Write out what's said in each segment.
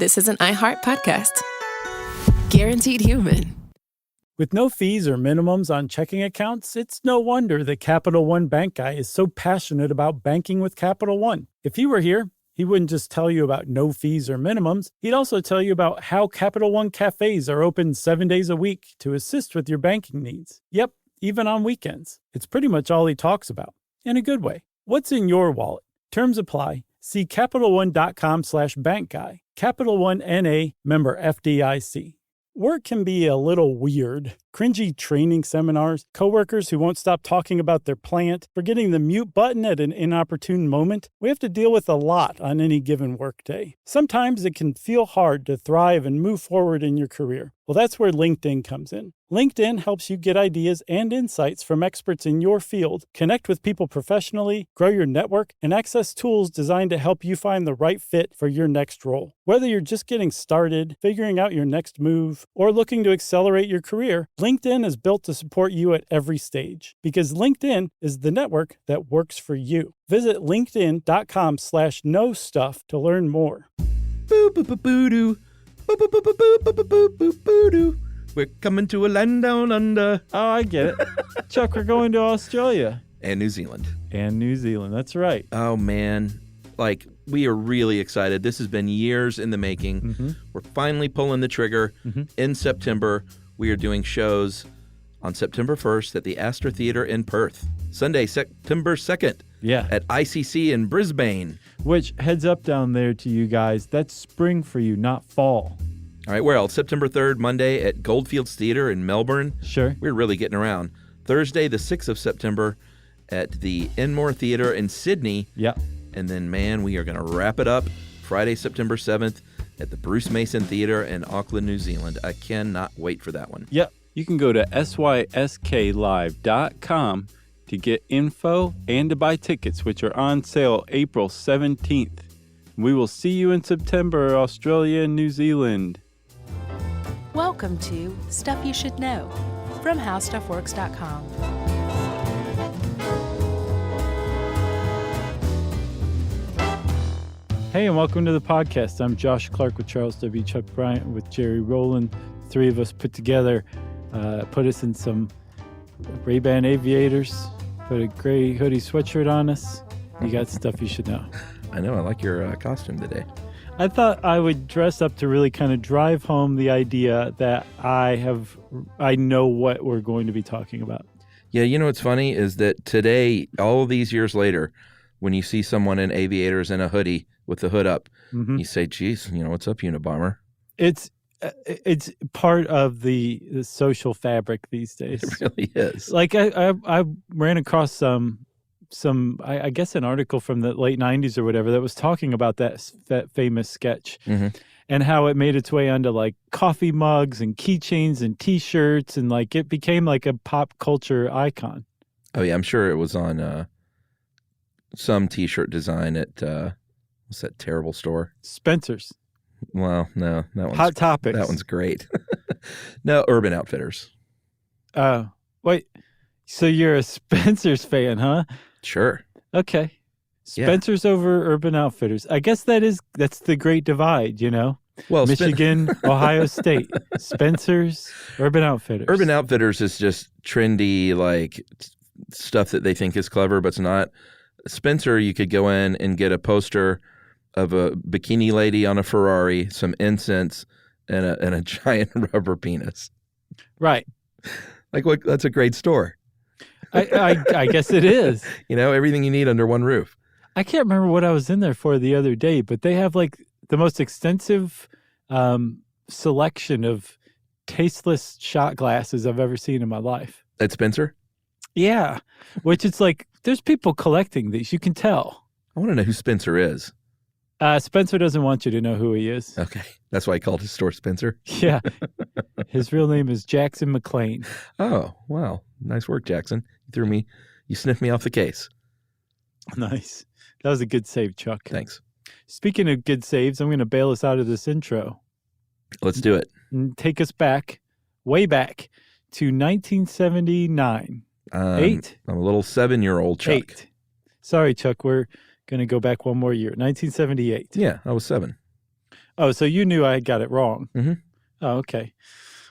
this is an iHeart podcast. Guaranteed human. With no fees or minimums on checking accounts, it's no wonder that Capital One Bank Guy is so passionate about banking with Capital One. If he were here, he wouldn't just tell you about no fees or minimums. He'd also tell you about how Capital One cafes are open 7 days a week to assist with your banking needs. Yep, even on weekends. It's pretty much all he talks about, in a good way. What's in your wallet? Terms apply. See CapitalOne.com/bankguy. Capital One N.A., member FDIC. Work can be a little weird. Cringy training seminars, coworkers who won't stop talking about their plant, forgetting the mute button at an inopportune moment. We have to deal with a lot on any given workday. Sometimes it can feel hard to thrive and move forward in your career. Well, that's where LinkedIn comes in. LinkedIn helps you get ideas and insights from experts in your field, connect with people professionally, grow your network, and access tools designed to help you find the right fit for your next role. Whether you're just getting started, figuring out your next move, or looking to accelerate your career, LinkedIn is built to support you at every stage because LinkedIn is the network that works for you. Visit linkedin.com/knowstuff to learn more. Boo-boo-boo-boo-doo. Boo-boo-boo-boo-boo-boo-boo-doo. We're coming to a land down under. Oh, I get it. Chuck, we're going to Australia. And New Zealand. And New Zealand, that's right. Oh, man. Like, we are really excited. This has been years in the making. Mm-hmm. We're finally pulling the trigger. Mm-hmm. In September, we are doing shows on September 1st at the Astor Theatre in Perth. Sunday, September 2nd. Yeah. At ICC in Brisbane. Which, heads up down there to you guys, that's spring for you, not fall. All right, where else? September 3rd, Monday at Goldfields Theatre in Melbourne. Sure. We're really getting around. Thursday, the 6th of September at the Enmore Theatre in Sydney. Yep. And then, man, we are going to wrap it up Friday, September 7th at the Bruce Mason Theatre in Auckland, New Zealand. I cannot wait for that one. Yep. You can go to sysklive.com to get info and to buy tickets, which are on sale April 17th. We will see you in September, Australia and New Zealand. Welcome to Stuff You Should Know from HowStuffWorks.com. Hey, and welcome to the podcast. I'm Josh Clark with Charles W. Chuck Bryant with Jerry Rowland. Three of us put together, put us in some Ray-Ban aviators, put a gray hoodie sweatshirt on us. You got stuff you should know. I know. I like your costume today. I thought I would dress up to really kind of drive home the idea that I know what we're going to be talking about. Yeah, you know what's funny is that today, all these years later, when you see someone in aviators and a hoodie with the hood up, mm-hmm. you say, geez, what's up, Unabomber? It's part of the social fabric these days. It really is. Like I ran across some I guess an article from the late 90s or whatever that was talking about that famous sketch mm-hmm. and how it made its way onto like coffee mugs and keychains and T-shirts and like it became like a pop culture icon. Oh yeah, I'm sure it was on some T-shirt design at what's that terrible store? Spencer's. Well, no, that one's Hot Topics. That one's great. No, Urban Outfitters. Oh, wait. So you're a Spencer's fan, huh? Sure. Okay. Spencer's over Urban Outfitters. I guess that's the great divide, Well, Michigan, Ohio State, Spencer's, Urban Outfitters. Urban Outfitters is just trendy, like stuff that they think is clever, but it's not. Spencer, you could go in and get a poster of a bikini lady on a Ferrari, some incense, and a giant rubber penis. Right. Like what? That's a great store. I guess it is. Everything you need under one roof. I can't remember what I was in there for the other day, but they have like the most extensive selection of tasteless shot glasses I've ever seen in my life. At Spencer? Yeah, which it's like there's people collecting these. You can tell. I want to know who Spencer is. Spencer doesn't want you to know who he is. Okay. That's why he called his store Spencer? Yeah. His real name is Jackson McLean. Oh, wow. Nice work, Jackson. You sniffed me off the case. Nice. That was a good save, Chuck. Thanks. Speaking of good saves, I'm going to bail us out of this intro. Let's do it. And take us back, way back, to 1979. I'm a little 7-year-old Chuck. 8. Sorry, Chuck. We're going to go back one more year. 1978. Yeah, I was 7. Oh, so you knew I got it wrong. Mhm. Oh, okay.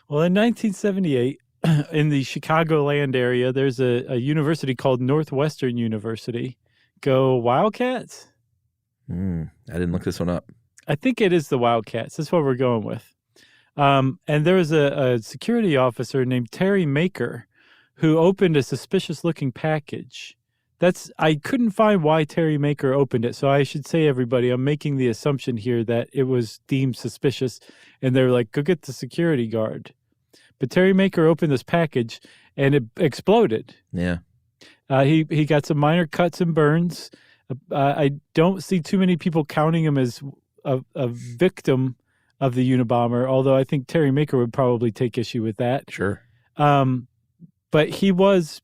Well, in 1978, in the Chicagoland area, there's a university called Northwestern University. Go Wildcats? I didn't look this one up. I think it is the Wildcats. That's what we're going with. And there was a security officer named Terry Maker who opened a suspicious-looking package. I couldn't find why Terry Maker opened it, so I should say, everybody, I'm making the assumption here that it was deemed suspicious, and they're like, go get the security guard. But Terry Maker opened this package, and it exploded. Yeah. He got some minor cuts and burns. I don't see too many people counting him as a victim of the Unabomber, although I think Terry Maker would probably take issue with that. Sure. But he was,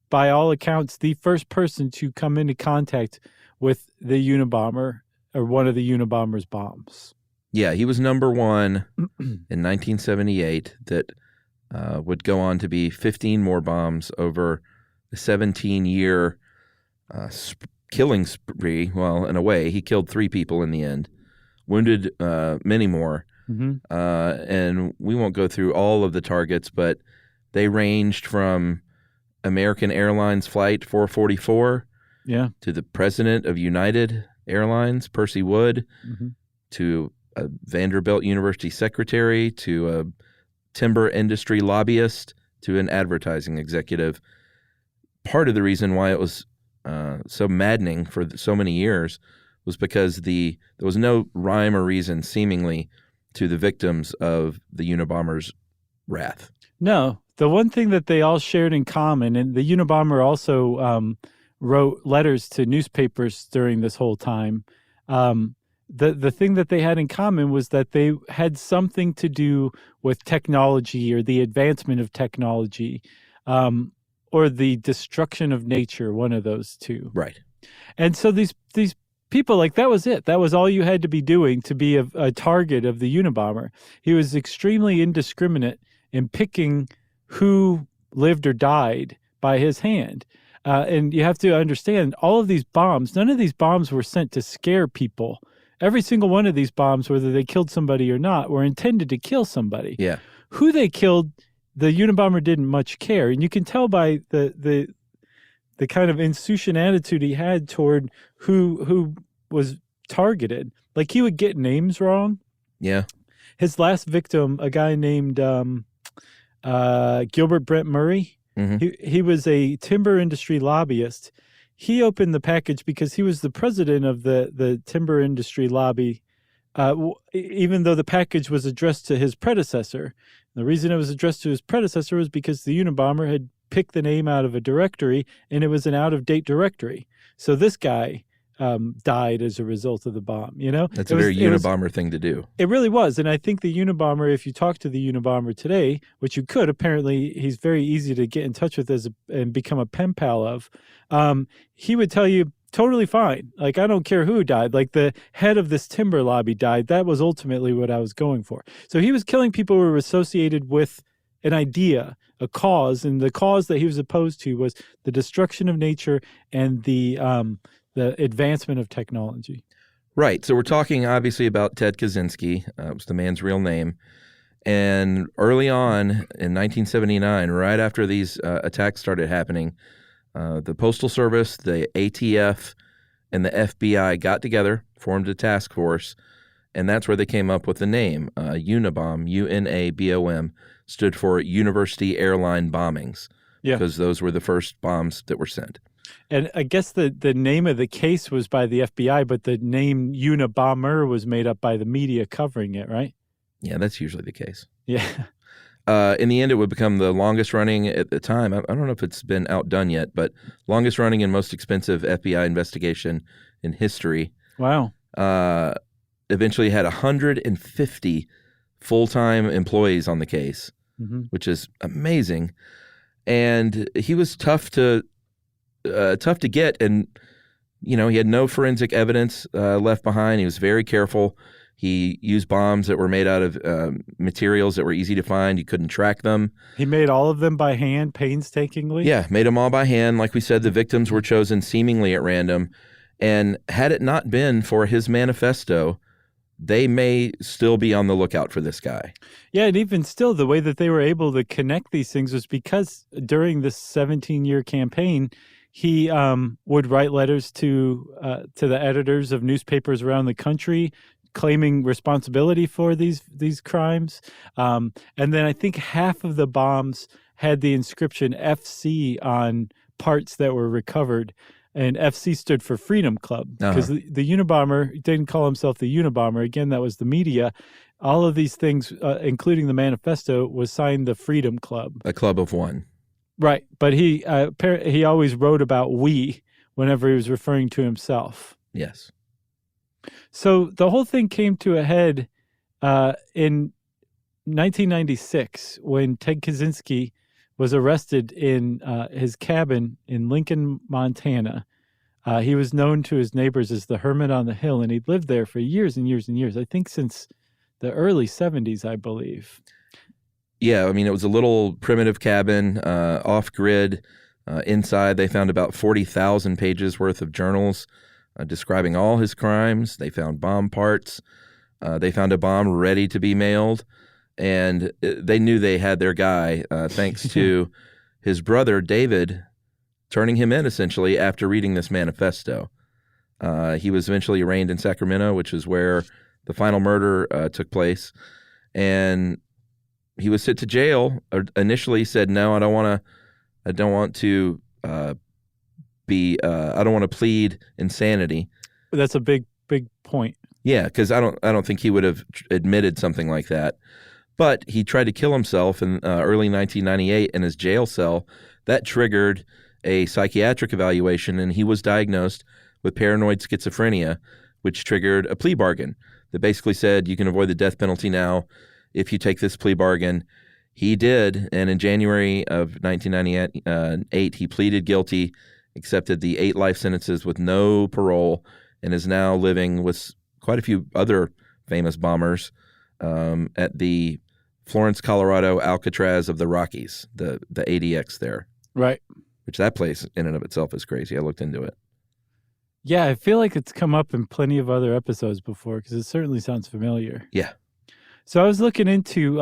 by all accounts, the first person to come into contact with the Unabomber or one of the Unabomber's bombs. Yeah, he was number one in 1978 that would go on to be 15 more bombs over the 17-year killing spree. Well, in a way, he killed 3 people in the end, wounded many more. Mm-hmm. And we won't go through all of the targets, but they ranged from American Airlines Flight 444 to the president of United Airlines, Percy Wood, to a Vanderbilt University secretary, to a timber industry lobbyist, to an advertising executive. Part of the reason why it was so maddening for so many years was because there was no rhyme or reason, seemingly, to the victims of the Unabomber's wrath. No. The one thing that they all shared in common, and the Unabomber also wrote letters to newspapers during this whole time, the thing that they had in common was that they had something to do with technology or the advancement of technology or the destruction of nature, one of those two. Right. And so these people, like, that was it. That was all you had to be doing to be a target of the Unabomber. He was extremely indiscriminate in picking who lived or died by his hand. And you have to understand, all of these bombs, none of these bombs were sent to scare people. Every single one of these bombs, whether they killed somebody or not, were intended to kill somebody. Yeah. Who they killed, the Unabomber didn't much care. And you can tell by the kind of insouciant attitude he had toward who was targeted. Like, he would get names wrong. Yeah. His last victim, a guy named Gilbert Brent Murray, he was a timber industry lobbyist. He opened the package because he was the president of the timber industry lobby, even though the package was addressed to his predecessor. The reason it was addressed to his predecessor was because the Unabomber had picked the name out of a directory, and it was an out-of-date directory. So this guy died as a result of the bomb, you know? That's a very Unabomber thing to do. It really was. And I think the Unabomber, if you talk to the Unabomber today, which you could, apparently he's very easy to get in touch with and become a pen pal of, he would tell you, totally fine. Like, I don't care who died. Like, the head of this timber lobby died. That was ultimately what I was going for. So he was killing people who were associated with an idea, a cause, and the cause that he was opposed to was the destruction of nature and the advancement of technology. Right. So we're talking obviously about Ted Kaczynski. It was the man's real name. And early on in 1979, right after these attacks started happening, the Postal Service, the ATF, and the FBI got together, formed a task force, and that's where they came up with the name. Unabomb, UNABOM, stood for University Airline Bombings, because those were the first bombs that were sent. And I guess the name of the case was by the FBI, but the name Unabomber was made up by the media covering it, right? Yeah, that's usually the case. Yeah. In the end, it would become the longest running at the time. I don't know if it's been outdone yet, but longest running and most expensive FBI investigation in history. Wow. Eventually had 150 full-time employees on the case, which is amazing. And he was tough to get, and he had no forensic evidence left behind. He was very careful. He used bombs that were made out of materials that were easy to find. You couldn't track them. He made all of them by hand, painstakingly? Yeah, made them all by hand. Like we said, the victims were chosen seemingly at random. And had it not been for his manifesto, they may still be on the lookout for this guy. Yeah, and even still, the way that they were able to connect these things was because during this 17-year campaign, he would write letters to the editors of newspapers around the country, claiming responsibility for these crimes. And then I think half of the bombs had the inscription FC on parts that were recovered. And FC stood for Freedom Club, because the Unabomber didn't call himself the Unabomber. Again, that was the media. All of these things, including the manifesto, was signed the Freedom Club. A club of one. Right. But he always wrote about we whenever he was referring to himself. Yes. So the whole thing came to a head in 1996 when Ted Kaczynski was arrested in his cabin in Lincoln, Montana. He was known to his neighbors as the Hermit on the Hill, and he'd lived there for years and years and years, I think since the early 70s, I believe. Yeah, I mean, it was a little primitive cabin, off-grid. Inside, they found about 40,000 pages worth of journals describing all his crimes. They found bomb parts. They found a bomb ready to be mailed. And they knew they had their guy, thanks to his brother, David, turning him in, essentially, after reading this manifesto. He was eventually arraigned in Sacramento, which is where the final murder took place. And he was sent to jail. Initially said, no, I don't want to plead insanity. That's a big point. Yeah, because I don't think he would have admitted something like that. But he tried to kill himself in early 1998 in his jail cell. That triggered a psychiatric evaluation, and he was diagnosed with paranoid schizophrenia, which triggered a plea bargain that basically said you can avoid the death penalty now if you take this plea bargain. He did, and in January of 1998, he pleaded guilty, accepted the 8 life sentences with no parole, and is now living with quite a few other famous bombers at the Florence, Colorado Alcatraz of the Rockies, the ADX there. Right. Which that place in and of itself is crazy. I looked into it. Yeah, I feel like it's come up in plenty of other episodes before because it certainly sounds familiar. Yeah. So I was looking into,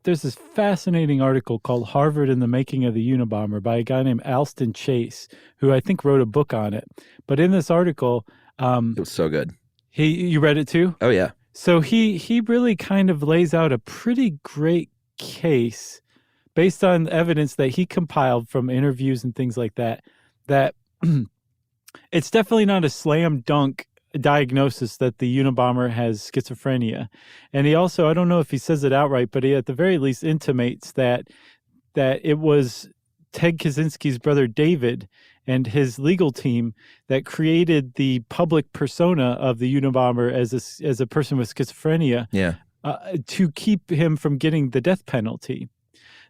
there's this fascinating article called Harvard and the Making of the Unabomber by a guy named Alston Chase, who I think wrote a book on it. But in this article... it was so good. You read it too? Oh, yeah. So he really kind of lays out a pretty great case based on evidence that he compiled from interviews and things like that, that it's definitely not a slam dunk diagnosis that the Unabomber has schizophrenia. And he also, I don't know if he says it outright, but he at the very least intimates that it was Ted Kaczynski's brother David and his legal team that created the public persona of the Unabomber as a person with schizophrenia, to keep him from getting the death penalty.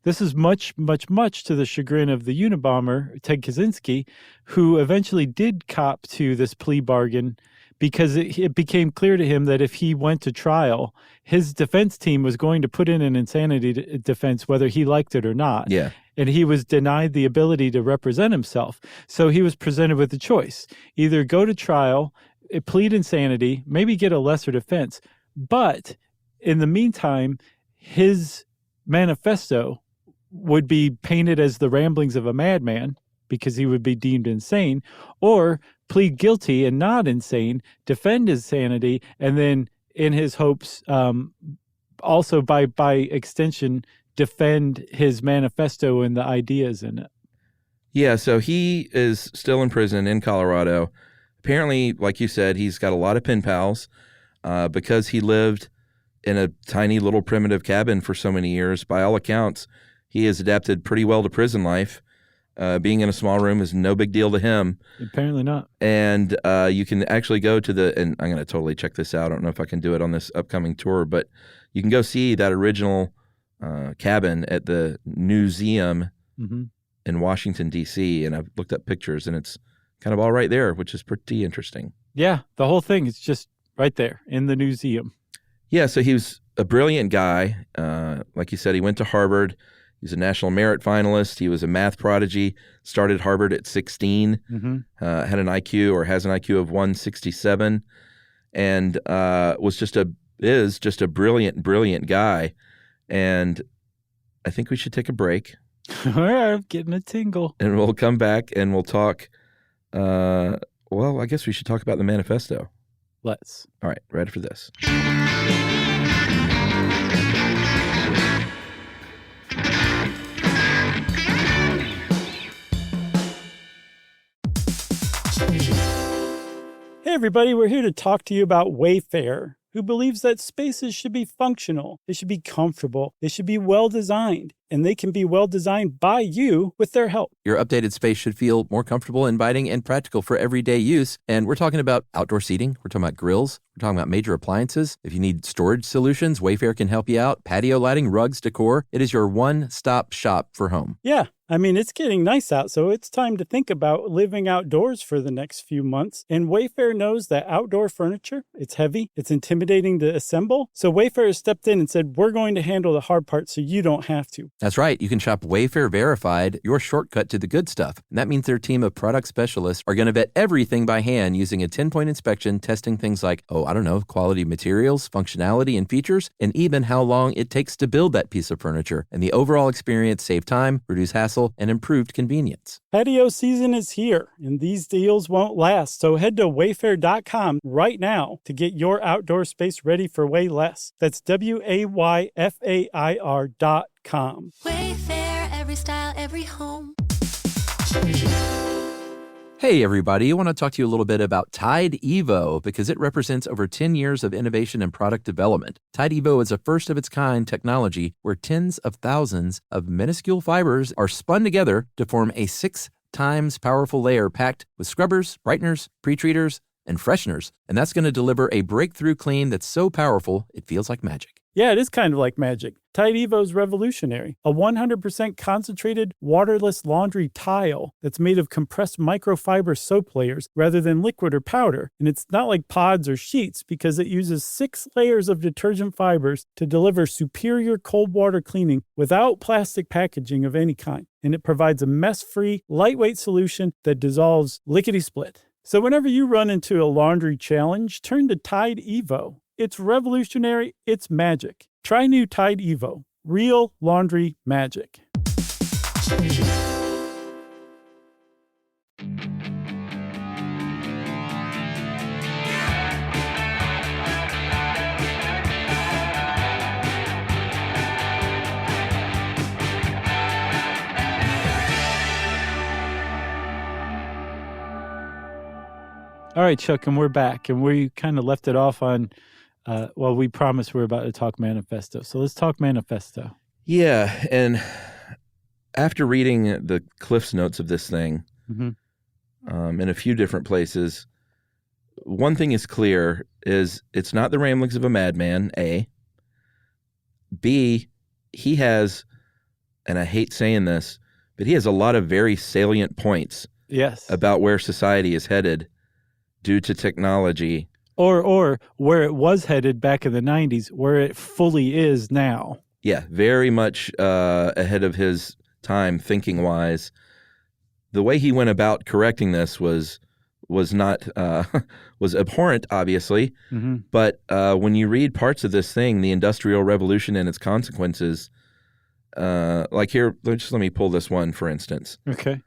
This is much, much, much to the chagrin of the Unabomber, Ted Kaczynski, who eventually did cop to this plea bargain because it became clear to him that if he went to trial, his defense team was going to put in an insanity defense whether he liked it or not. Yeah. And he was denied the ability to represent himself. So he was presented with a choice. Either go to trial, plead insanity, maybe get a lesser defense. But in the meantime, his manifesto would be painted as the ramblings of a madman because he would be deemed insane, or plead guilty and not insane, defend his sanity, and then in his hopes, also by extension, defend his manifesto and the ideas in it. Yeah, so he is still in prison in Colorado. Apparently, like you said, he's got a lot of pen pals because he lived in a tiny little primitive cabin for so many years. By all accounts, he has adapted pretty well to prison life. Being in a small room is no big deal to him. Apparently not. And you can actually go to and I'm going to totally check this out. I don't know if I can do it on this upcoming tour, but you can go see that original cabin at the museum in Washington, D.C. And I've looked up pictures, and it's kind of all right there, which is pretty interesting. Yeah, the whole thing is just right there in the museum. Yeah, so he was a brilliant guy. Like you said, he went to Harvard. He was a National Merit finalist. He was a math prodigy, started Harvard at 16, had an IQ or has an IQ of 167, and was just a is just a brilliant, brilliant guy. And I think we should take a break. All right, I'm getting a tingle. And we'll come back and we'll talk. Well, I guess we should talk about the manifesto. Let's. All right, ready for this. Hey everybody, we're here to talk to you about Wayfair, who believes that spaces should be functional, they should be comfortable, they should be well designed, and they can be well designed by you with their help. Your updated space should feel more comfortable, inviting, and practical for everyday use. And we're talking about outdoor seating. We're talking about grills. We're talking about major appliances. If you need storage solutions, Wayfair can help you out. Patio lighting, rugs, decor. It is your one-stop shop for home. Yeah, I mean, it's getting nice out, so it's time to think about living outdoors for the next few months. And Wayfair knows that outdoor furniture, it's heavy, it's intimidating to assemble. So Wayfair has stepped in and said, we're going to handle the hard part so you don't have to. That's right. You can shop Wayfair Verified, your shortcut to the good stuff. And that means their team of product specialists are going to vet everything by hand using a 10-point inspection, testing things like, quality materials, functionality, and features, and even how long it takes to build that piece of furniture. And the overall experience save time, reduce hassle, and improved convenience. Patio season is here, and these deals won't last. So head to wayfair.com right now to get your outdoor space ready for way less. That's WAYFAIR.com. Wayfair, every style, every home. Hey everybody, I want to talk to you a little bit about Tide Evo because it represents over 10 years of innovation and product development. Tide Evo is a first-of-its-kind technology where tens of thousands of minuscule fibers are spun together to form a 6 times powerful layer packed with scrubbers, brighteners, pre-treaters, and fresheners. And that's going to deliver a breakthrough clean that's so powerful it feels like magic. Yeah, it is kind of like magic. Tide Evo is revolutionary. A 100% concentrated, waterless laundry tile that's made of compressed microfiber soap layers rather than liquid or powder. And it's not like pods or sheets because it uses 6 layers of detergent fibers to deliver superior cold water cleaning without plastic packaging of any kind. And it provides a mess-free, lightweight solution that dissolves lickety-split. So whenever you run into a laundry challenge, turn to Tide Evo. It's revolutionary, it's magic. Try new Tide Evo. Real laundry magic. All right, Chuck, and we're back. And we kind of left it off on, we promised we're about to talk manifesto. So let's talk manifesto. Yeah, and after reading the Cliff's Notes of this thing in a few different places, one thing is clear is it's not the ramblings of a madman, A. B, he has, and I hate saying this, but he has a lot of very salient points about where society is headed due to technology. Or where it was headed back in the 90s, where it fully is now. Yeah, very much ahead of his time thinking-wise. The way he went about correcting this was not was abhorrent, obviously. Mm-hmm. But when you read parts of this thing, the Industrial Revolution and its consequences, like here, let me pull this one, for instance. Okay.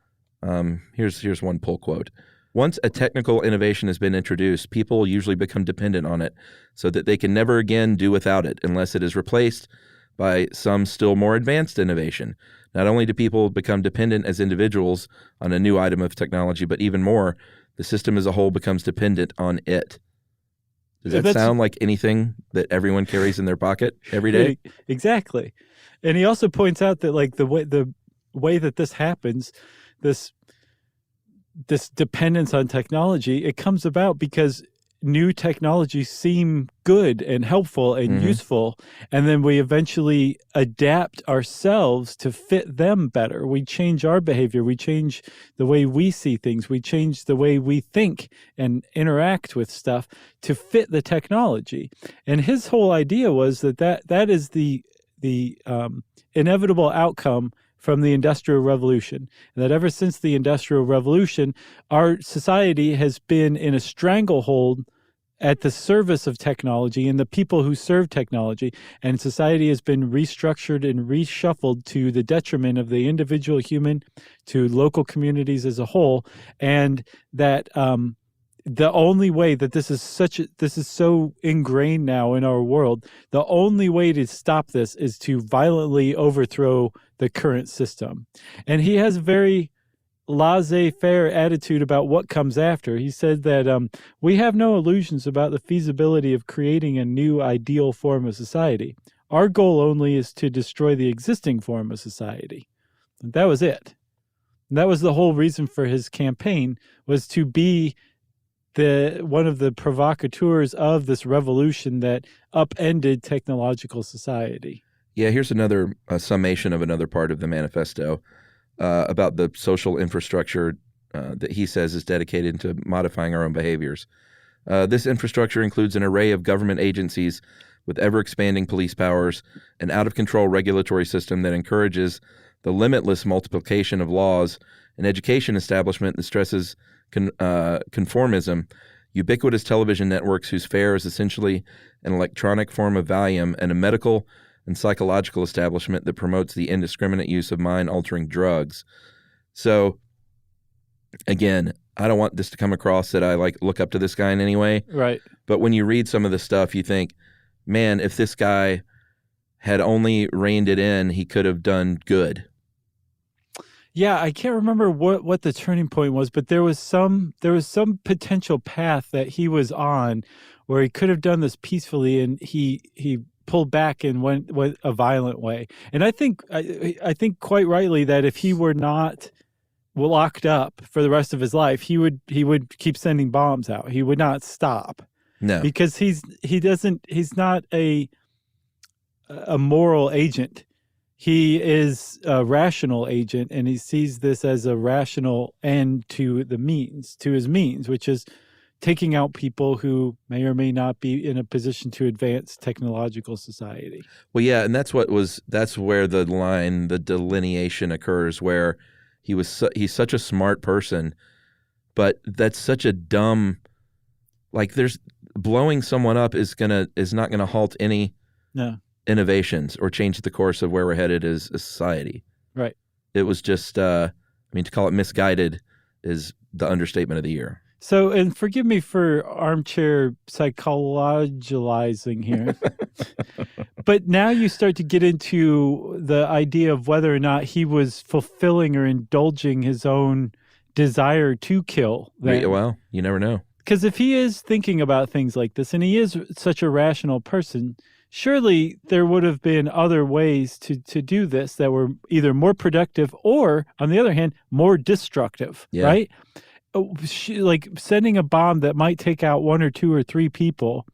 Here's one pull quote. Once a technical innovation has been introduced, people usually become dependent on it so that they can never again do without it unless it is replaced by some still more advanced innovation. Not only do people become dependent as individuals on a new item of technology, but even more, the system as a whole becomes dependent on it. Does that sound like anything that everyone carries in their pocket every day? Exactly. And he also points out that like the way that this happens, this dependence on technology, it comes about because new technologies seem good and helpful and useful, and then we eventually adapt ourselves to fit them better. We change our behavior, we change the way we see things, we change the way we think and interact with stuff to fit the technology. And his whole idea was that is the inevitable outcome from the Industrial Revolution, and that ever since the Industrial Revolution, our society has been in a stranglehold at the service of technology and the people who serve technology, and society has been restructured and reshuffled to the detriment of the individual human, to local communities as a whole, and that the only way that this is so ingrained now in our world, the only way to stop this is to violently overthrow the current system. And he has a very laissez-faire attitude about what comes after. He said that we have no illusions about the feasibility of creating a new ideal form of society. Our goal only is to destroy the existing form of society. And that was it. And that was the whole reason for his campaign, was to be one of the provocateurs of this revolution that upended technological society. Yeah, here's another summation of another part of the manifesto about the social infrastructure that he says is dedicated to modifying our own behaviors. This infrastructure includes an array of government agencies with ever-expanding police powers, an out-of-control regulatory system that encourages the limitless multiplication of laws, an education establishment that stresses conformism, ubiquitous television networks whose fare is essentially an electronic form of Valium, and a medical and psychological establishment that promotes the indiscriminate use of mind-altering drugs. So, again, I don't want this to come across that I look up to this guy in any way. Right. But when you read some of the stuff, you think, man, if this guy had only reined it in, he could have done good. Yeah, I can't remember what the turning point was, but there was some potential path that he was on where he could have done this peacefully, and he pulled back and went a violent way. And I think quite rightly that if he were not locked up for the rest of his life, he would keep sending bombs out. He would not stop. No, because he's not a moral agent. He is a rational agent, and he sees this as a rational end to his means, which is taking out people who may or may not be in a position to advance technological society. Well, yeah, and that's where the delineation occurs, where he's such a smart person, but that's such a dumb, there's blowing someone up is not gonna halt any innovations or change the course of where we're headed as a society. Right. It was just, to call it misguided is the understatement of the year. So, and forgive me for armchair psychologizing here, but now you start to get into the idea of whether or not he was fulfilling or indulging his own desire to kill. Well, you never know. Because if he is thinking about things like this, and he is such a rational person, surely there would have been other ways to do this that were either more productive or, on the other hand, more destructive, right? Like sending a bomb that might take out 1 or 2 or 3 people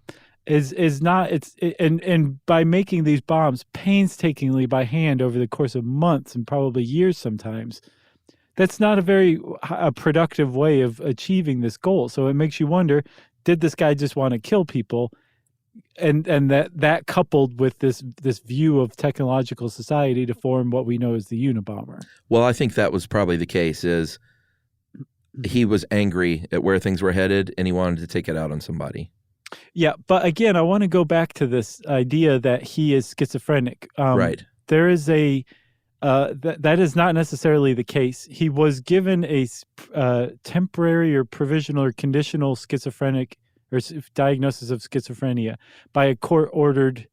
is not, and by making these bombs painstakingly by hand over the course of months and probably years sometimes, that's not a very productive way of achieving this goal. So it makes you wonder, did this guy just want to kill people? And that coupled with this view of technological society to form what we know as the Unabomber. Well, I think that was probably the case, is he was angry at where things were headed and he wanted to take it out on somebody. Yeah, but again, I want to go back to this idea that he is schizophrenic. Right. There is that is not necessarily the case. He was given a temporary or provisional or conditional schizophrenic or diagnosis of schizophrenia by a court-ordered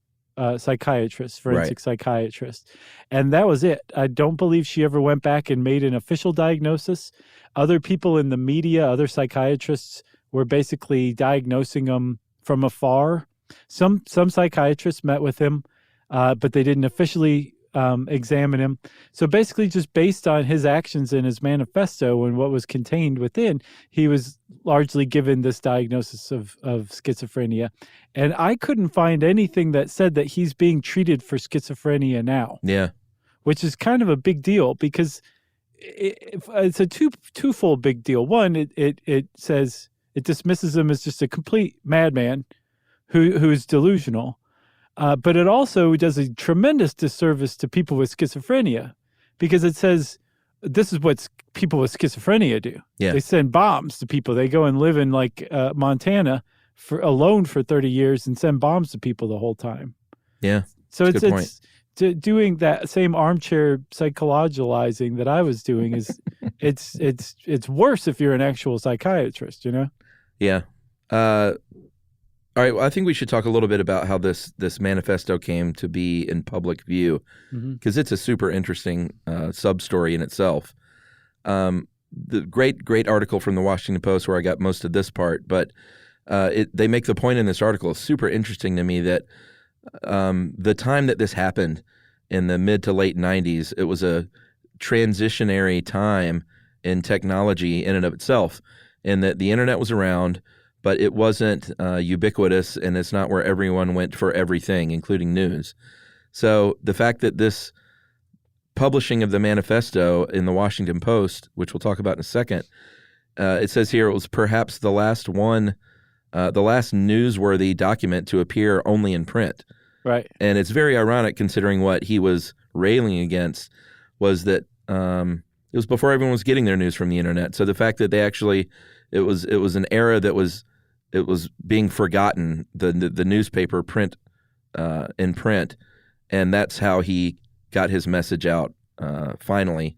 psychiatrist, forensic psychiatrist. And that was it. I don't believe she ever went back and made an official diagnosis. Other people in the media, other psychiatrists, were basically diagnosing him from afar. Some psychiatrists met with him, but they didn't officially examine him. So basically, just based on his actions in his manifesto and what was contained within, he was largely given this diagnosis of schizophrenia. And I couldn't find anything that said that he's being treated for schizophrenia now. Yeah. Which is kind of a big deal, because it's a twofold big deal. One, it says it dismisses him as just a complete madman who's delusional. But it also does a tremendous disservice to people with schizophrenia, because it says this is what people with schizophrenia do. Yeah. They send bombs to people. They go and live in Montana alone for 30 years and send bombs to people the whole time. Yeah. So That's a good point. doing that same armchair psychologizing that I was doing is it's worse if you're an actual psychiatrist, you know? Yeah. All right. Well, I think we should talk a little bit about how this manifesto came to be in public view, because it's a super interesting sub-story in itself. The great article from the Washington Post where I got most of this part, but they make the point in this article, it's super interesting to me, that the time that this happened in the mid to late 90s, it was a transitionary time in technology in and of itself, in that the internet was around, but it wasn't ubiquitous, and it's not where everyone went for everything, including news. So the fact that this publishing of the manifesto in the Washington Post, which we'll talk about in a second, it says here it was perhaps the last newsworthy document to appear only in print. Right. And it's very ironic, considering what he was railing against was that it was before everyone was getting their news from the internet. So the fact that they actually, it was an era that was being forgotten, the newspaper print in print, and that's how he got his message out finally,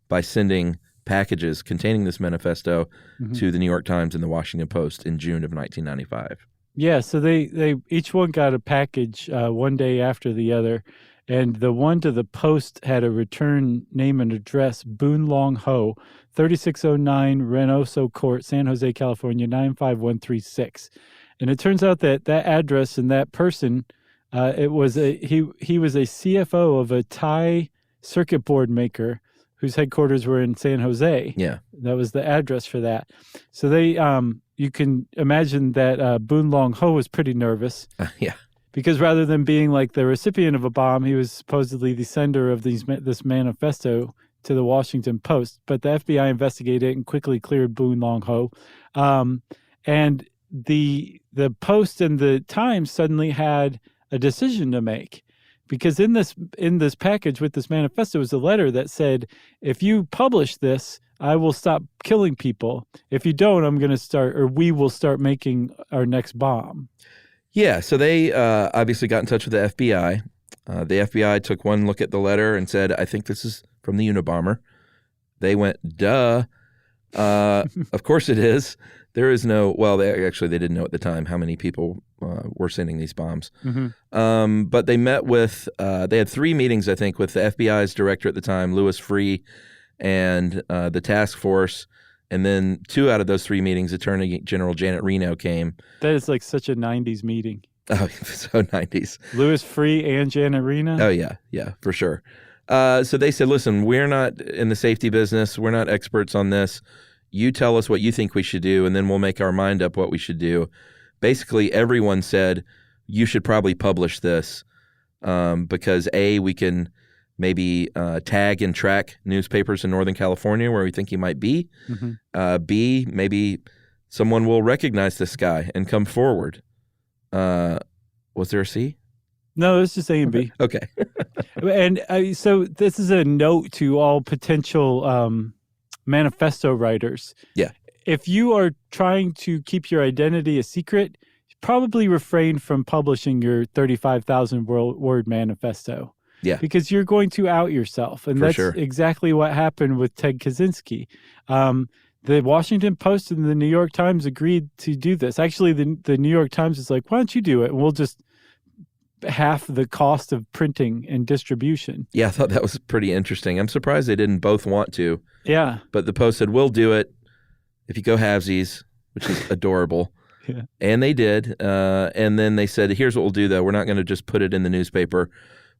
by sending packages containing this manifesto to the New York Times and the Washington Post in June of 1995. Yeah, so they each one got a package one day after the other, and the one to the Post had a return name and address: Boon Long Ho, 3609 Reynoso Court, San Jose, California, 95136. And it turns out that address and that person, he was a CFO of a Thai circuit board maker whose headquarters were in San Jose. Yeah. That was the address for that. So they, you can imagine that Boon Long Ho was pretty nervous. Yeah. Because rather than being like the recipient of a bomb, he was supposedly the sender of this manifesto to the Washington Post. But the FBI investigated it and quickly cleared Boon Long Ho. And the Post and the Times suddenly had a decision to make. Because in this package with this manifesto was a letter that said, if you publish this, I will stop killing people. If you don't, we will start making our next bomb. Yeah, so they obviously got in touch with the FBI. The FBI took one look at the letter and said, I think this is from the Unabomber. They went, duh. Of course it is. There is no, well, they didn't know at the time how many people were sending these bombs. But they met with, they had 3 meetings, I think, with the FBI's director at the time, Louis Freeh, and the task force. And then 2 out of those 3 meetings, Attorney General Janet Reno came. That is like such a 90s meeting. Oh, so 90s. Louis Freeh and Janet Reno? Oh, yeah, for sure. So they said, listen, we're not in the safety business. We're not experts on this. You tell us what you think we should do, and then we'll make our mind up what we should do. Basically, everyone said, you should probably publish this because, A, we can maybe tag and track newspapers in Northern California where we think he might be. B, maybe someone will recognize this guy and come forward. Was there a C? No, it's just A and B. Okay. And so this is a note to all potential manifesto writers. Yeah. If you are trying to keep your identity a secret, probably refrain from publishing your 35,000 word manifesto. Yeah. Because you're going to out yourself. And that's exactly what happened with Ted Kaczynski. The Washington Post and the New York Times agreed to do this. Actually, the New York Times is like, why don't you do it? And we'll just half the cost of printing and distribution. Yeah, I thought that was pretty interesting. I'm surprised they didn't both want to. Yeah. But the Post said, we'll do it if you go halvesies, which is adorable. Yeah. And they did. And then they said, here's what we'll do, though. We're not going to just put it in the newspaper.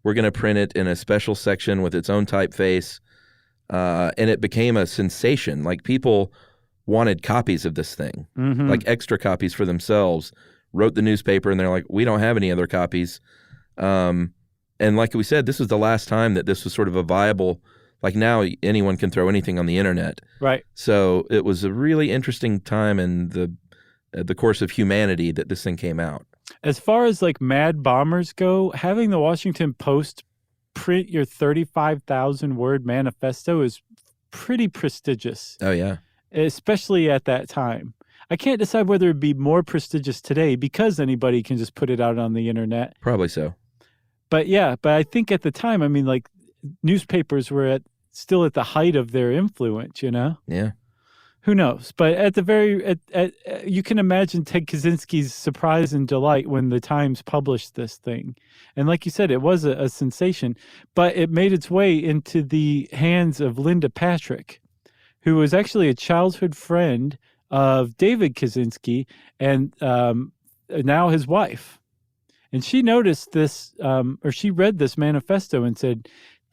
We're going to print it in a special section with its own typeface. And it became a sensation. Like, people wanted copies of this thing, like extra copies for themselves, wrote the newspaper, and they're like, we don't have any other copies. And like we said, this was the last time that this was sort of a viable, like, now anyone can throw anything on the internet. Right. So it was a really interesting time in the course of humanity that this thing came out. As far as like mad bombers go, having the Washington Post print your 35,000 word manifesto is pretty prestigious. Oh, yeah. Especially at that time. I can't decide whether it'd be more prestigious today because anybody can just put it out on the internet. Probably so. But yeah, but I think at the time, I mean, like newspapers were still at the height of their influence, you know? Yeah. Who knows? But at the you can imagine Ted Kaczynski's surprise and delight when the Times published this thing. And like you said, it was a sensation, but it made its way into the hands of Linda Patrick, who was actually a childhood friend of David Kaczynski and now his wife. And she noticed this, or she read this manifesto and said,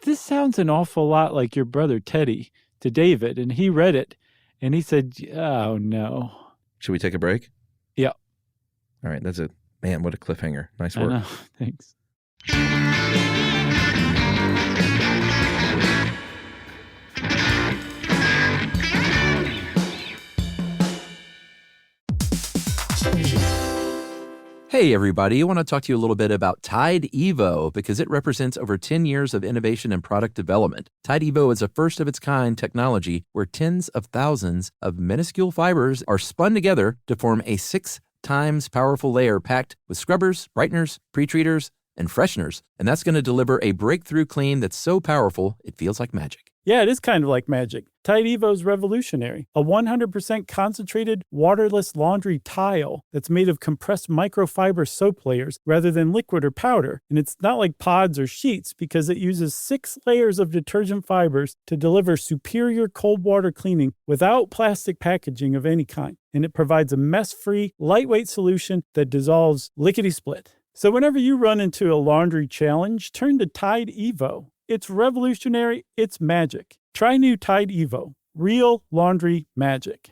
"This sounds an awful lot like your brother Teddy," to David. And he read it and he said, "Oh, no." Should we take a break? Yeah. All right. That's it. Man, what a cliffhanger. Nice I work. know. Thanks. Hey, everybody. I want to talk to you a little bit about Tide Evo because it represents over 10 years of innovation and product development. Tide Evo is a first-of-its-kind technology where tens of thousands of minuscule fibers are spun together to form a 6 times powerful layer packed with scrubbers, brighteners, pre-treaters, and fresheners. And that's going to deliver a breakthrough clean that's so powerful, it feels like magic. Yeah, it is kind of like magic. Tide Evo is revolutionary. A 100% concentrated, waterless laundry tile that's made of compressed microfiber soap layers rather than liquid or powder. And it's not like pods or sheets because it uses 6 layers of detergent fibers to deliver superior cold water cleaning without plastic packaging of any kind. And it provides a mess-free, lightweight solution that dissolves lickety-split. So whenever you run into a laundry challenge, turn to Tide Evo. It's revolutionary. It's magic. Try new Tide Evo. Real laundry magic.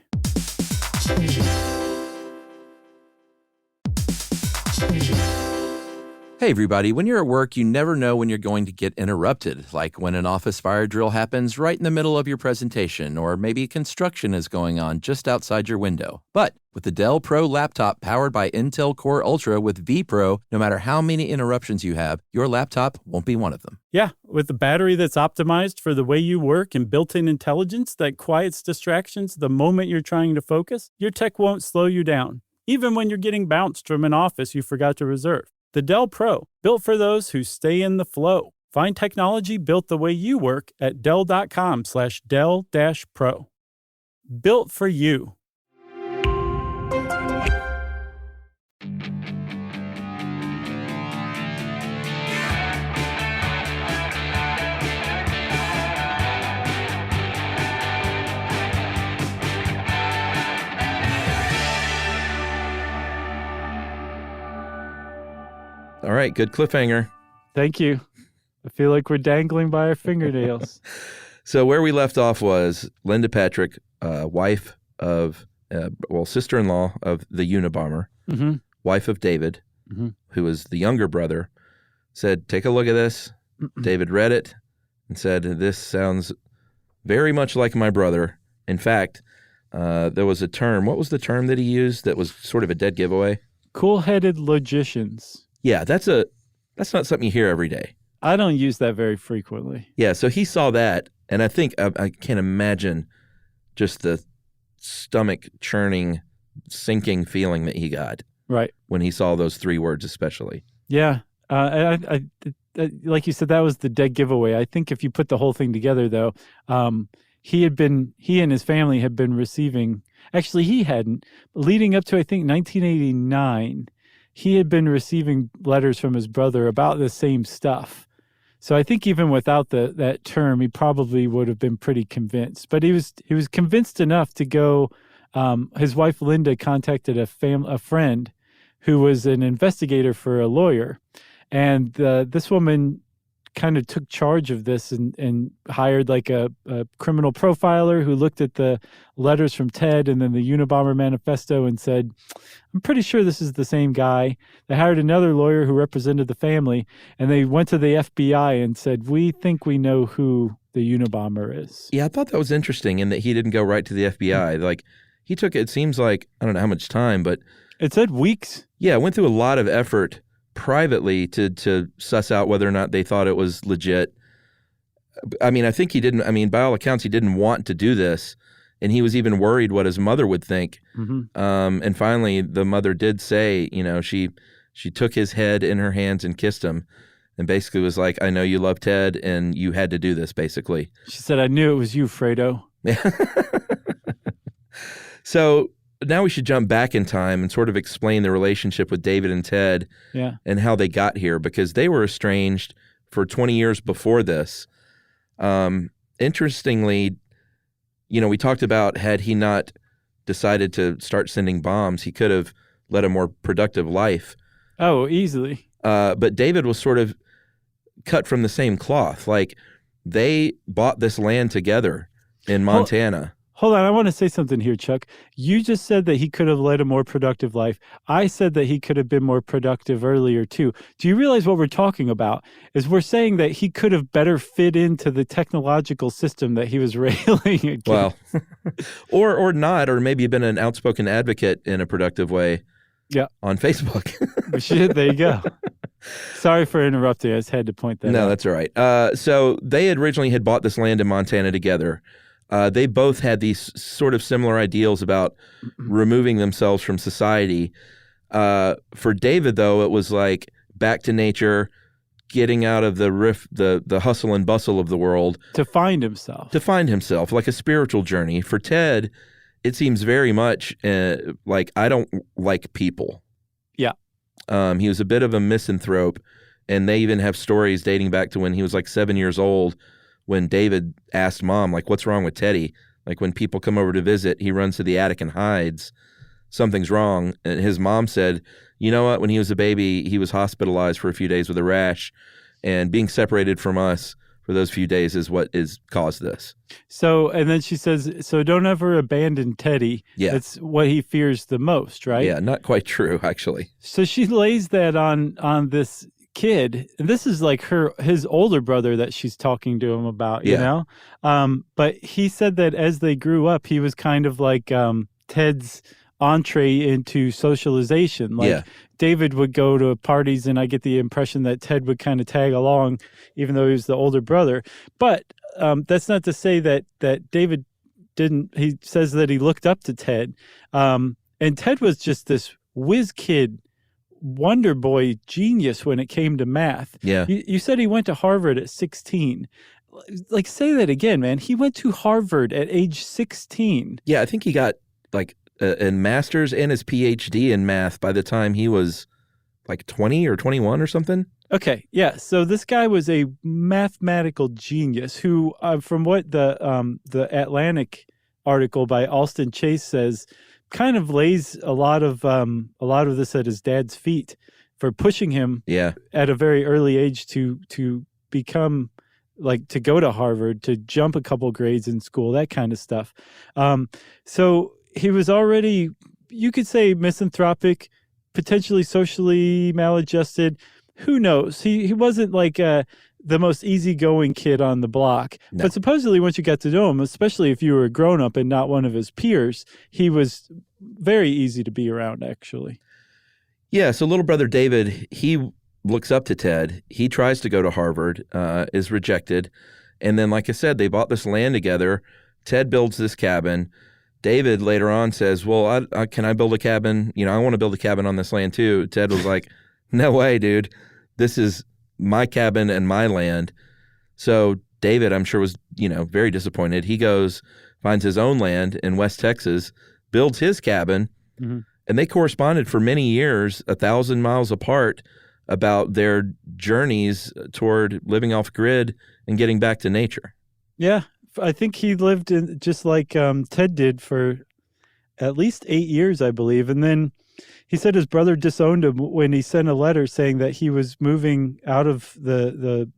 Hey, everybody. When you're at work, you never know when you're going to get interrupted, like when an office fire drill happens right in the middle of your presentation, or maybe construction is going on just outside your window. But with the Dell Pro laptop powered by Intel Core Ultra with vPro, no matter how many interruptions you have, your laptop won't be one of them. Yeah, with the battery that's optimized for the way you work and built-in intelligence that quiets distractions the moment you're trying to focus, your tech won't slow you down, even when you're getting bounced from an office you forgot to reserve. The Dell Pro, built for those who stay in the flow. Find technology built the way you work at Dell.com/Dell-Pro. Built for you. All right. Good cliffhanger. Thank you. I feel like we're dangling by our fingernails. So where we left off was Linda Patrick, wife of, sister-in-law of the Unabomber, Mm-hmm. wife of David, who was the younger brother, said, "Take a look at this." David read it and said, "This sounds very much like my brother." In fact, there was a term. What was the term that he used that was sort of a dead giveaway? Cool-headed logicians. Yeah, that's not something you hear every day. I don't use that very frequently. Yeah, so he saw that, and I think I can't imagine just the stomach churning, sinking feeling that he got Right. when he saw those 3 words, especially. Yeah. I like you said, that was the dead giveaway. I think if you put the whole thing together, though, he and his family had been receiving. Actually, he hadn't. Leading up to, I think, 1989, he had been receiving letters from his brother about the same stuff. So I think even without that term, he probably would have been pretty convinced. But he was convinced enough to go. His wife Linda contacted a friend who was an investigator for a lawyer, and this woman kind of took charge of this and hired like a criminal profiler who looked at the letters from Ted and then the Unabomber manifesto and said, "I'm pretty sure this is the same guy." They hired another lawyer who represented the family, and they went to the FBI and said, "We think we know who the Unabomber is." Yeah, I thought that was interesting in that he didn't go right to the FBI. Like, he took, it seems like, I don't know how much time, but It said weeks. yeah, went through a lot of effort privately to suss out whether or not they thought it was legit. I mean, I think he didn't, by all accounts, he didn't want to do this. And he was even worried what his mother would think. Mm-hmm. And finally, the mother did say, she took his head in her hands and kissed him, and basically was like, I know you love Ted, and you had to do this, basically. She said, I knew it was you, Fredo. So now we should jump back in time and sort of explain the relationship with David and Ted and how they got here, because they were estranged for 20 years before this. Interestingly, we talked about, had he not decided to start sending bombs, he could have led a more productive life. Oh, easily. But David was sort of cut from the same cloth. Like, they bought this land together in Montana. Hold on, I want to say something here, Chuck. You just said that he could have led a more productive life. I said that he could have been more productive earlier, too. Do you realize what we're talking about? Is we're saying that he could have better fit into the technological system that he was railing against. Well, or not, or maybe been an outspoken advocate in a productive way on Facebook. Shit, there you go. Sorry for interrupting. I just had to point that out. No, that's all right. So they originally had bought this land in Montana together. They both had these sort of similar ideals about removing themselves from society. For David, though, it was like back to nature, getting out of the hustle and bustle of the world. To find himself, like a spiritual journey. For Ted, it seems very much like, I don't like people. Yeah. He was a bit of a misanthrope, and they even have stories dating back to when he was like 7 years old, when David asked Mom, like, what's wrong with Teddy? Like, when people come over to visit, he runs to the attic and hides. Something's wrong. And his mom said, you know what? When he was a baby, he was hospitalized for a few days with a rash, and being separated from us for those few days is what has caused this. So, and then she says, so don't ever abandon Teddy. Yeah. That's what he fears the most, right? Yeah, not quite true, actually. So she lays that on this kid, and this is like his older brother that she's talking to him about, you know? But he said that as they grew up, he was kind of like Ted's entree into socialization. Like, David would go to parties, and I get the impression that Ted would kind of tag along, even though he was the older brother. But that's not to say that David didn't. He says that he looked up to Ted. And Ted was just this whiz kid, wonder boy genius when it came to math. Yeah. You said he went to Harvard at 16. Like, say that again, man. He went to Harvard at age 16. Yeah, I think he got like a master's and his PhD in math by the time he was like 20 or 21 or something. Okay, yeah. So this guy was a mathematical genius who, from what the Atlantic article by Alston Chase says, kind of lays a lot of this at his dad's feet for pushing him at a very early age to become, like, to go to Harvard, to jump a couple grades in school, that kind of stuff. So he was already, you could say, misanthropic, potentially socially maladjusted. Who knows? He wasn't like the most easygoing kid on the block. No. But supposedly once you got to know him, especially if you were a grown-up and not one of his peers, he was very easy to be around, actually. Yeah, so little brother David, he looks up to Ted. He tries to go to Harvard, is rejected. And then, like I said, they bought this land together. Ted builds this cabin. David later on says, well, can I build a cabin? I want to build a cabin on this land too. Ted was like, no way, dude. This is my cabin and my land. So David, I'm sure, was, very disappointed. He goes, finds his own land in West Texas, builds his cabin, and they corresponded for many years, 1,000 miles apart, about their journeys toward living off grid and getting back to nature. Yeah. I think he lived in just like Ted did for at least 8 years, I believe. And then he said his brother disowned him when he sent a letter saying that he was moving out of the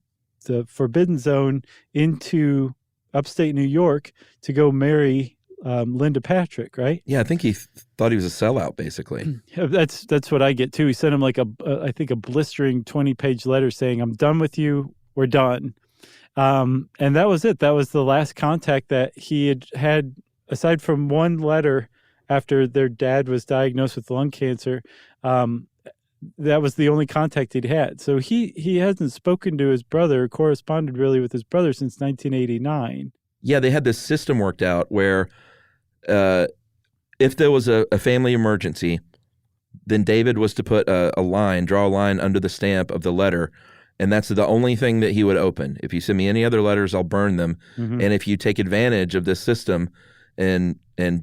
forbidden zone into upstate New York to go marry Linda Patrick, right? Yeah, I think he thought he was a sellout, basically. That's what I get too. He sent him like I think a blistering 20-page letter saying, "I'm done with you. We're done." And that was it. That was the last contact that he had, aside from one letter after their dad was diagnosed with lung cancer. That was the only contact he'd had. So he hasn't spoken to his brother, or corresponded really with his brother since 1989. Yeah, they had this system worked out where if there was a family emergency, then David was to put draw a line under the stamp of the letter, and that's the only thing that he would open. If you send me any other letters, I'll burn them. Mm-hmm. And if you take advantage of this system and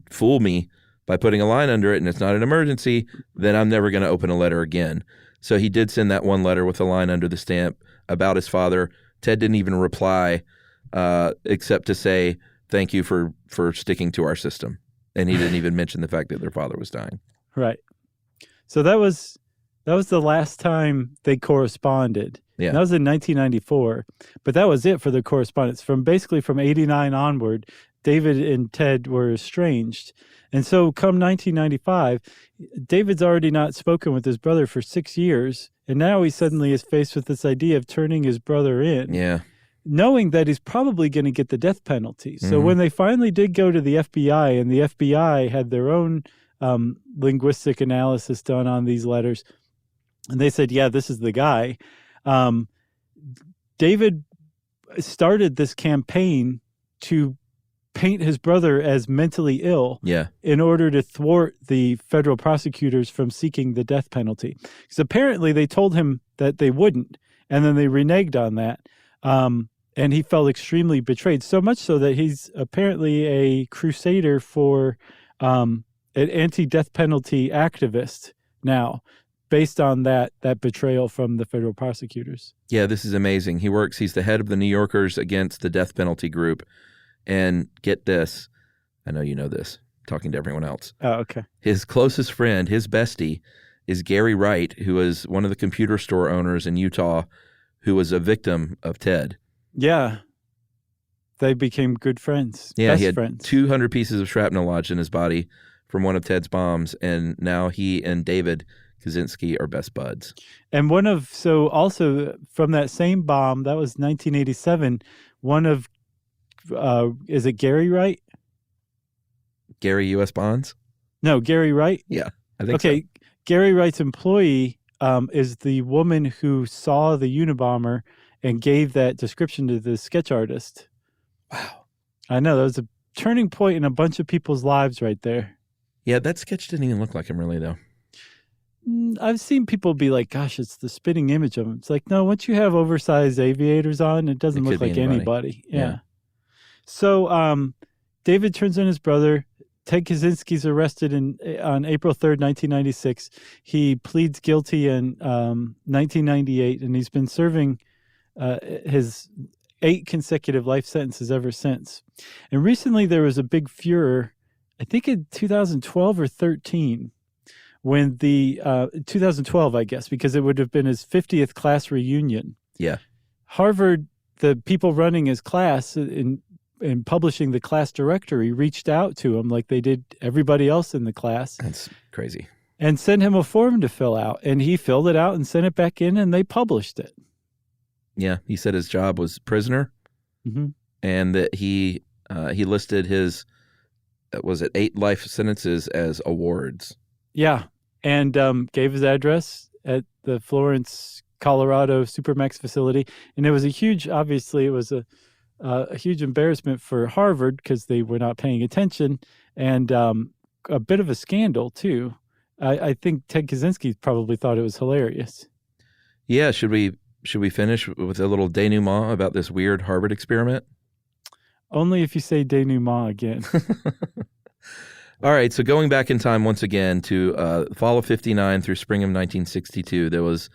fool me by putting a line under it and it's not an emergency, then I'm never going to open a letter again. So he did send that one letter with a line under the stamp about his father. Ted didn't even reply except to say, thank you for sticking to our system. And he didn't even mention the fact that their father was dying. Right. So that was the last time they corresponded. Yeah. And that was in 1994. But that was it for the correspondence. From 89 onward, David and Ted were estranged. And so come 1995, David's already not spoken with his brother for 6 years. And now he suddenly is faced with this idea of turning his brother in. Yeah. Knowing that he's probably going to get the death penalty. So when they finally did go to the FBI, and the FBI had their own linguistic analysis done on these letters, and they said, yeah, this is the guy. David started this campaign to paint his brother as mentally ill in order to thwart the federal prosecutors from seeking the death penalty. Because apparently they told him that they wouldn't, and then they reneged on that. And he felt extremely betrayed, so much so that he's apparently a crusader for an anti-death penalty activist now, based on that betrayal from the federal prosecutors. Yeah, this is amazing. He's the head of the New Yorkers Against the Death Penalty group. And get this, I know you know this, talking to everyone else. Oh, okay. His closest friend, his bestie, is Gary Wright, who is one of the computer store owners in Utah, who was a victim of Ted. Yeah. They became good friends. Yeah, best he had friends. 200 pieces of shrapnel lodged in his body from one of Ted's bombs, and now he and David Kaczynski are best buds. And also from that same bomb, that was 1987, one of, is it Gary Wright? Gary U.S. Bonds? No, Gary Wright? Yeah, I think Okay, so. Gary Wright's employee is the woman who saw the Unabomber and gave that description to the sketch artist. Wow. I know, that was a turning point in a bunch of people's lives right there. Yeah, that sketch didn't even look like him really, though. I've seen people be like, gosh, it's the spitting image of him. It's like, no, once you have oversized aviators on, it doesn't look like anybody. Yeah. So David turns in his brother. Ted Kaczynski's arrested on April 3rd, 1996. He pleads guilty in 1998, and he's been serving his 8 consecutive life sentences ever since. And recently there was a big furor, I think in 2012 or 13, when 2012, I guess, because it would have been his 50th class reunion. Yeah. Harvard, the people running his class in publishing the class directory, reached out to him like they did everybody else in the class. That's crazy. And sent him a form to fill out. And he filled it out and sent it back in, and they published it. Yeah, he said his job was prisoner, and that he listed his, 8 life sentences as awards. Yeah, and gave his address at the Florence, Colorado Supermax facility. And it was a huge embarrassment for Harvard because they were not paying attention, and a bit of a scandal, too. I think Ted Kaczynski probably thought it was hilarious. Yeah, should we finish with a little denouement about this weird Harvard experiment? Only if you say denouement again. All right, so going back in time once again to fall of 59 through spring of 1962, there was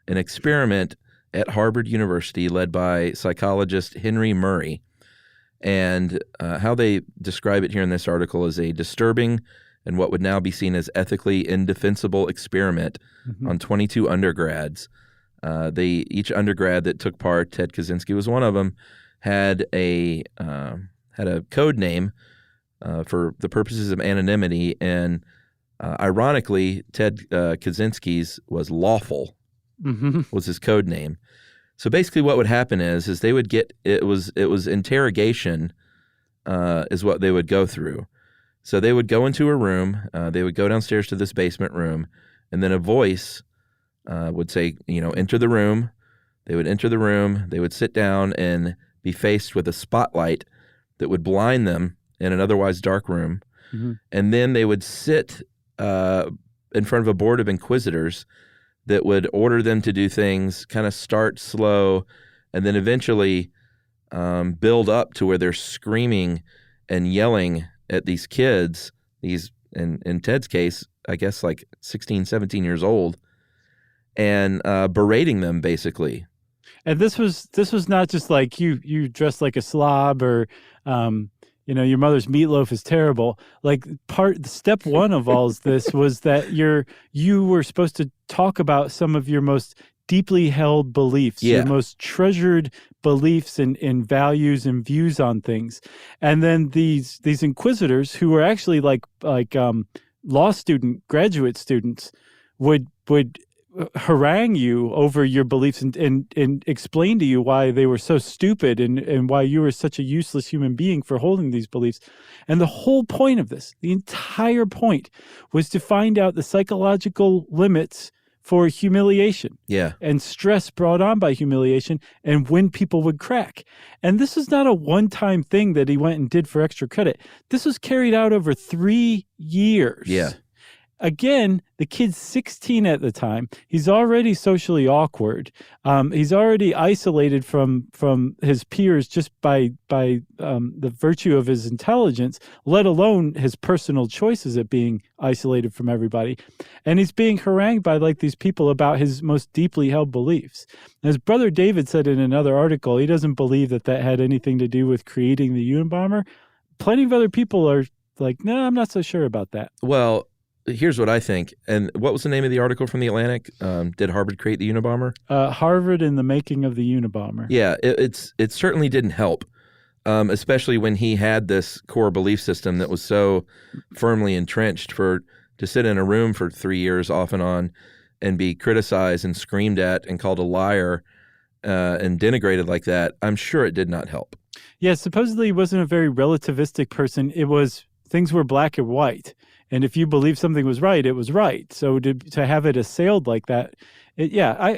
an experiment at Harvard University led by psychologist Henry Murray. And how they describe it here in this article is a disturbing and what would now be seen as ethically indefensible experiment on 22 undergrads. Each undergrad that took part, Ted Kaczynski was one of them, had a code name for the purposes of anonymity, and ironically, Ted Kaczynski's was Lawful, was his code name. So basically, what would happen is they would get it was interrogation, is what they would go through. So they would go into a room, they would go downstairs to this basement room, and then a voice would say, enter the room. They would enter the room. They would sit down and be faced with a spotlight that would blind them in an otherwise dark room. and then they would sit in front of a board of inquisitors that would order them to do things, kind of start slow, and then eventually build up to where they're screaming and yelling at these kids, these, in Ted's case, I guess like 16, 17 years old, and berating them basically. And this was not just like you dressed like a slob, or your mother's meatloaf is terrible. Like step one of all this was that you were supposed to talk about some of your most deeply held beliefs, your most treasured beliefs and values and views on things. And then these inquisitors, who were actually like law graduate students, would harangue you over your beliefs and explain to you why they were so stupid and why you were such a useless human being for holding these beliefs. And the whole point of this, the entire point, was to find out the psychological limits for humiliation and stress brought on by humiliation, and when people would crack. And this is not a one-time thing that he went and did for extra credit. This was carried out over 3 years. Yeah. Again, the kid's 16 at the time. He's already socially awkward. He's already isolated from his peers just by the virtue of his intelligence, let alone his personal choices at being isolated from everybody. And he's being harangued by like these people about his most deeply held beliefs. As Brother David said in another article, he doesn't believe that had anything to do with creating the Unabomber. Plenty of other people are like, no, I'm not so sure about that. Well, here's what I think. And what was the name of the article from The Atlantic? Did Harvard create the Unabomber? Harvard in the Making of the Unabomber. Yeah, it certainly didn't help, especially when he had this core belief system that was so firmly entrenched. To sit in a room for 3 years off and on and be criticized and screamed at and called a liar and denigrated like that, I'm sure it did not help. Yeah, supposedly he wasn't a very relativistic person. Things were black and white. And if you believe something was right, it was right. So to have it assailed like that,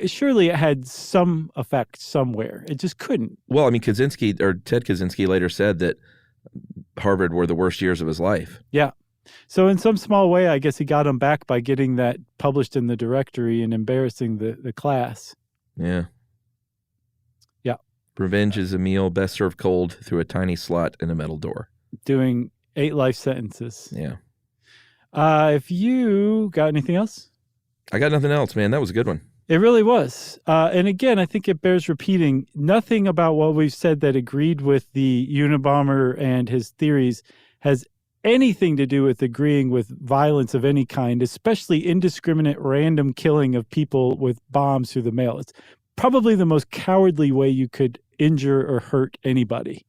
surely it had some effect somewhere. It just couldn't. Well, I mean, Ted Kaczynski later said that Harvard were the worst years of his life. Yeah. So in some small way, I guess he got him back by getting that published in the directory and embarrassing the class. Yeah. Yeah. Revenge is a meal best served cold through a tiny slot in a metal door. Doing 8 life sentences. Yeah. If you got anything else? I got nothing else, man. That was a good one. It really was. And again, I think it bears repeating. Nothing about what we've said that agreed with the Unabomber and his theories has anything to do with agreeing with violence of any kind, especially indiscriminate random killing of people with bombs through the mail. It's probably the most cowardly way you could injure or hurt anybody.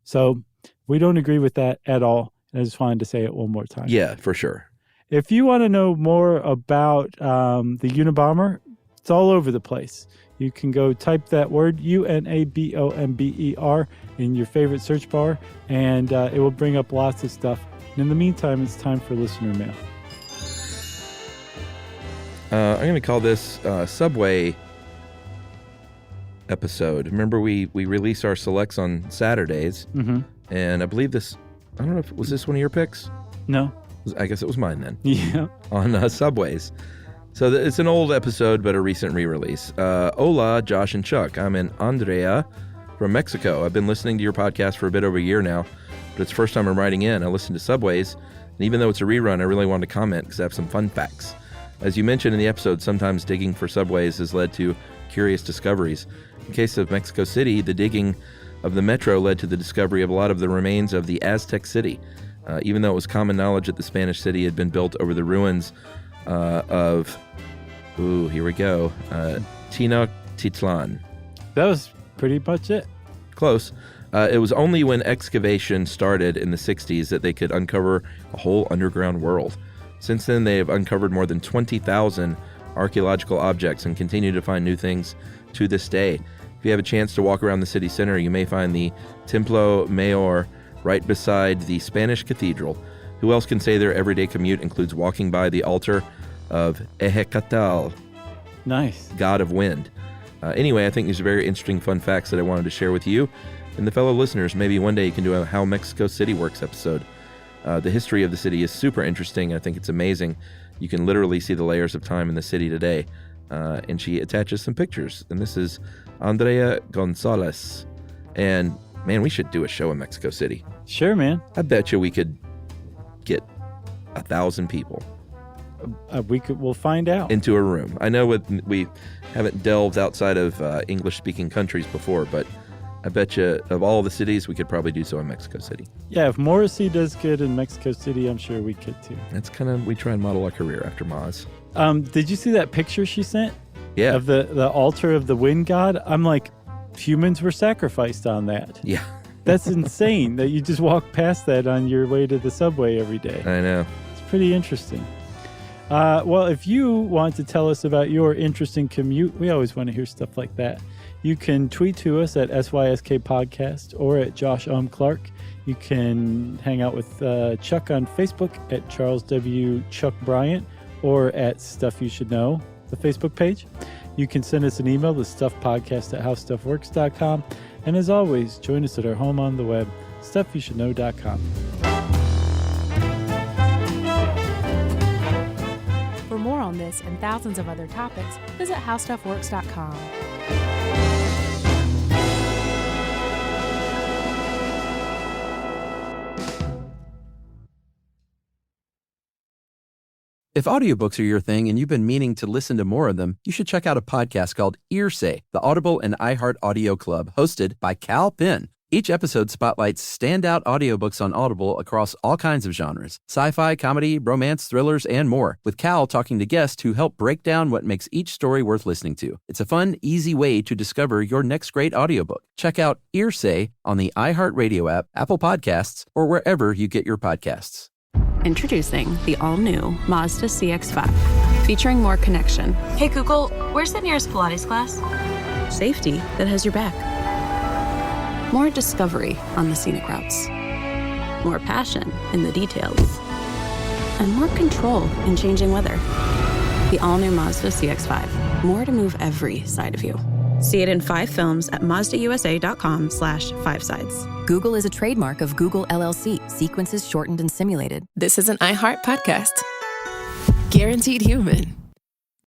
So we don't agree with that at all. I just wanted to say it one more time. Yeah, for sure. If you want to know more about the Unabomber, it's all over the place. You can go type that word, Unabomber, in your favorite search bar, and it will bring up lots of stuff. And in the meantime, it's time for listener mail. I'm going to call this Subway episode. Remember, we release our selects on Saturdays, and I believe this... I don't know was this one of your picks? No. I guess it was mine then. Yeah. On Subways. So it's an old episode, but a recent re-release. Hola, Josh and Chuck. I'm in Andrea from Mexico. I've been listening to your podcast for a bit over a year now, but it's the first time I'm writing in. I listened to Subways, and even though it's a rerun, I really wanted to comment because I have some fun facts. As you mentioned in the episode, sometimes digging for subways has led to curious discoveries. In the case of Mexico City, the digging of the metro led to the discovery of a lot of the remains of the Aztec city, even though it was common knowledge that the Spanish city had been built over the ruins of, Tenochtitlan. That was pretty much it. Close. It was only when excavation started in the 60s that they could uncover a whole underground world. Since then, they have uncovered more than 20,000 archaeological objects and continue to find new things to this day. If you have a chance to walk around the city center, you may find the Templo Mayor right beside the Spanish cathedral. Who else can say their everyday commute includes walking by the altar of Ehecatl, nice, god of wind? Anyway, I think these are very interesting fun facts that I wanted to share with you and the fellow listeners. Maybe one day you can do a How Mexico City Works episode. The history of the city is super interesting. I think it's amazing. You can literally see the layers of time in the city today. And she attaches some pictures. And this is Andrea Gonzalez. And man, we should do a show in Mexico City. Sure, man. I bet you we could get 1,000 people We'll find out. into a room. I know we haven't delved outside of English-speaking countries before, but I bet you of all the cities, we could probably do so in Mexico City. Yeah, if Morrissey does good in Mexico City, I'm sure we could too. That's kind of, we try and model our career after Maz. Did you see that picture she sent? Yeah. Of the altar of the wind god? I'm like, humans were sacrificed on that. Yeah. That's insane that you just walk past that on your way to the subway every day. I know. It's pretty interesting. Well, if you want to tell us about your interesting commute, we always want to hear stuff like that. You can tweet to us at SYSK Podcast or at Josh Clark. You can hang out with Chuck on Facebook at Charles W. Chuck Bryant or at Stuff You Should Know, the Facebook page. You can send us an email to stuffpodcast@howstuffworks.com. And as always, join us at our home on the web, stuffyoushouldknow.com. For more on this and thousands of other topics, visit howstuffworks.com. If audiobooks are your thing and you've been meaning to listen to more of them, you should check out a podcast called Earsay, the Audible and iHeart Audio Club, hosted by Cal Penn. Each episode spotlights standout audiobooks on Audible across all kinds of genres: sci-fi, comedy, romance, thrillers, and more, with Cal talking to guests who help break down what makes each story worth listening to. It's a fun, easy way to discover your next great audiobook. Check out Earsay on the iHeartRadio app, Apple Podcasts, or wherever you get your podcasts. Introducing the all-new Mazda CX-5, featuring more connection. Hey Google, where's the nearest Pilates class? Safety that has your back. More discovery on the scenic routes. More passion in the details. And more control in changing weather. The all-new Mazda CX-5. More to move every side of you. See it in 5 films at MazdaUSA.com/5sides. Google is a trademark of Google LLC. Sequences shortened and simulated. This is an iHeart podcast. Guaranteed human.